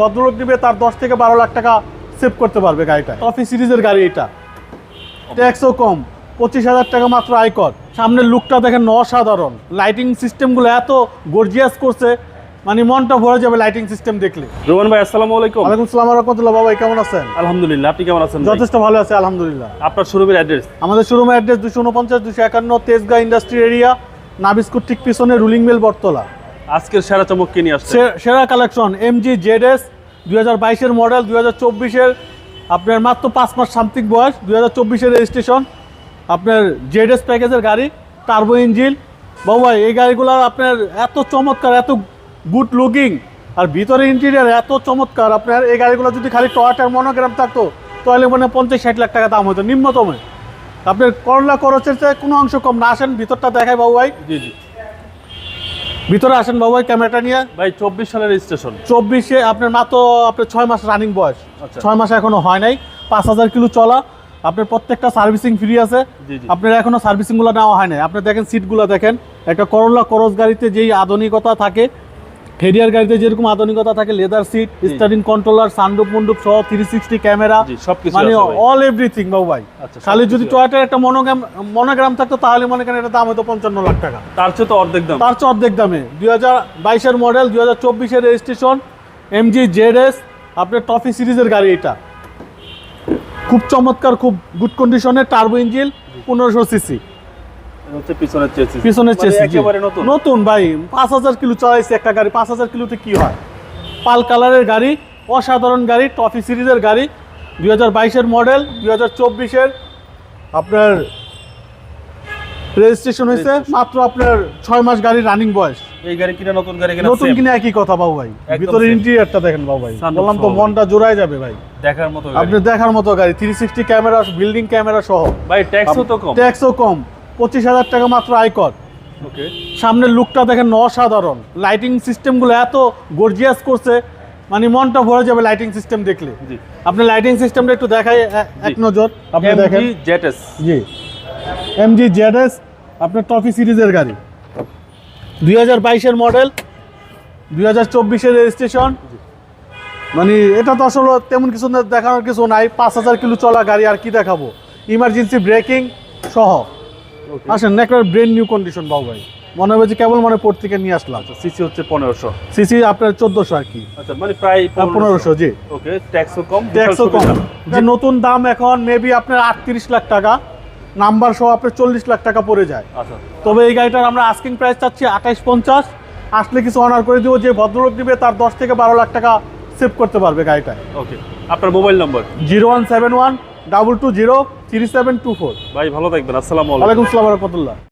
ভদ্রলোক নিবে তার 10 থেকে 12 লাখ টাকা সেভ করতে পারবে গাড়িটা। ট্রফি সিরিজের গাড়ি এটা, ট্যাক্সও কম, 25,000 টাকা মাত্র আয়কর। সামনের লুকটা দেখেন অসাধারণ, লাইটিং সিস্টেমগুলো এত গর্জিয়াস করছে, মানে মনটা ভরে যাবে লাইটিং সিস্টেম দেখলে। রোমান ভাই আসসালামু আলাইকুম। ওয়ালাইকুম আসসালাম ওয়া রাহমাতুল্লাহ। বাবা কেমন আছেন? আলহামদুলিল্লাহ, আপনি কেমন আছেন? যথেষ্ট ভালো আছে আলহামদুলিল্লাহ। আপনার শোরুমের অ্যাড্রেস? আমাদের শোরুমের অ্যাড্রেস 249-251 তেজগাঁ ইন্ডাস্ট্রি এরিয়া, নাবিস্কুট ঠিক পিছনে রুলিং মিল বটতলা। আজকের সেরা চমক কি নিয়ে আসছে? সেরা কালেকশন এমজি জেডএস 2022-এর মডেল, 2024-এর আপনার মাত্র 5 মাস সামথিং বয়স, 2024-এর রেজিস্ট্রেশন, আপনার জেডএস প্যাকেজের গাড়ি, টার্বো ইঞ্জিন। বাবা এই গাড়িগুলো আপনার এত চমৎকার, এত গুড লুকিং, আর ভিতরে ইন্টেরিয়ার এত চমৎকার। আপনার এই গাড়িগুলো যদি খালি টয়োটার মনোগ্রাম থাকতো তাহলে মানে 50-60 লাখ টাকা দাম হতো নিম্নতমে। আপনার করলা খরচের চেয়ে কোনো অংশ কম না। আসেন ভিতরটা দেখায় বাবু ভাই। জি জি, ভিতরে আসেন বাবু ভাই ক্যামেরাটা নিয়ে। ভাই 24 সালের রেজিস্ট্রেশন, 24-এ আপনার মাত্র আপনার 6 মাস রানিং বয়স, আচ্ছা। 6 মাস এখনো হয় নাই, 5,000 কিলো চলা। আপনার প্রত্যেকটা সার্ভিসিং ফ্রি আছে। জি জি, আপনার এখনো সার্ভিসিংগুলো নেওয়া হয় নাই। আপনি দেখেন সিটগুলো দেখেন, একটা করলা ক্রস গাড়িতে যেই আধুনিকতা থাকে, হেরিয়ার গাড়িতে যেরকম আধুনিকতা থাকে, leather seat, steering controller, sunroof মন্ডপ সহ 360 ক্যামেরা, জি সবকিছু মানে আছে ভাই। অল এভরিথিং বাবু ভাই। আচ্ছা, খালি সবকিছু যদি আছে। টয়োটার একটা মনোগ্রাম থাকতো তাহলে মনে করেন এটা দাম হতো 55 লাখ টাকা। তার চেয়ে তো অর্ধেক দাম। তার চেয়ে অর্ধেক দামে 2022-এর মডেল, 2024-এর রেজিস্ট্রেশন, এমজি জেডএস আপনার ট্রফি সিরিজের গাড়ি এটা। খুব চমৎকার, খুব গুড কন্ডিশনের, টার্বো ইঞ্জিন, 1500 সিসি। হচ্ছে পিছনের চেসিস, পিছনের চেসিস একেবারে নতুন। নতুন ভাই, 5,000 কিলো চালাইছে একটা গাড়ি। 5,000 কিলোতে কি হয়? পাল কালারের গাড়ি, অসাধারণ গাড়ি, ট্রফি সিরিজের গাড়ি, 2022-এর মডেল, 2024-এর আপনার রেজিস্ট্রেশন হয়েছে মাত্র আপনার 6 মাস গাড়ি রানিং বয়স। এই গাড়ি কিনা নতুন গাড়ি কিনা নতুন same? কিনে একই কথা বাবু ভাই। একদম ভিতরে same। ইন্টেরিয়রটা দেখেন বাবু ভাই, Sunroof বললাম তো সহ। মনটা জোড়ায় যাবে ভাই। দেখার মতো আপনি গাড়ি। দেখার মতো গাড়ি, 360 ক্যামেরা, বিল্ডিং ক্যামেরা সহ। ভাই ট্যাক্সও তো কম। ট্যাক্সও কম, 25,000 টাকা মাত্র আয়কর। ওকে, সামনের লুকটা দেখেন অসাধারণ, লাইটিং সিস্টেমগুলো এত গর্জিয়াস করছে, মানে মনটা ভরে যাবে লাইটিং সিস্টেম দেখলে। জি। আপনি লাইটিং সিস্টেমটা একটু দেখাই এক নজর, আপনি দেখেন। এমজি জেডএস, জি এমজি জেডএস আপনার ট্রফি সিরিজের গাড়ি, 2022-এর মডেল, 2024-এর রেজিস্ট্রেশন। মানে এটা তো আসলে তেমন কিছু দেখানোর কিছু নাই, 5,000 কিলো চলা গাড়ি, আর কি দেখাবো। ইমার্জেন্সি ব্রেকিং সহ। আসেন, একটা ব্র্যান্ড নিউ কন্ডিশন বাবু ভাই, মনে হবে যে কেবল মানে পোর্ট থেকে নিয়ে আসলাম। সিসি হচ্ছে 1500। সিসি আপনার 1400 আর কি, আচ্ছা, মানে প্রায় 1500। জি, ওকে, ট্যাক্সও কম, ট্যাক্সও কম। যে নতুন দাম এখন মেবি আপনার 38 লাখ টাকা, নাম্বার সহ আপনার 40 লাখ টাকা পড়ে যায়। আচ্ছা, তবে এই গাড়িটার আমরা আস্কিং প্রাইস চাচ্ছি 2850। আসলে কিছু অনার করে দিব, যে ভদ্রলোক দিবে তার 10 থেকে 12 লাখ টাকা সেভ করতে পারবে গাড়িটায়। ওকে। আপনার মোবাইল নম্বর? 0171 220 3724। ভাই ভালো থাকবেন, আসসালামু আলাইকুম। ওয়ালাইকুম আসসালাম ওয়া রাহমাতুল্লাহ।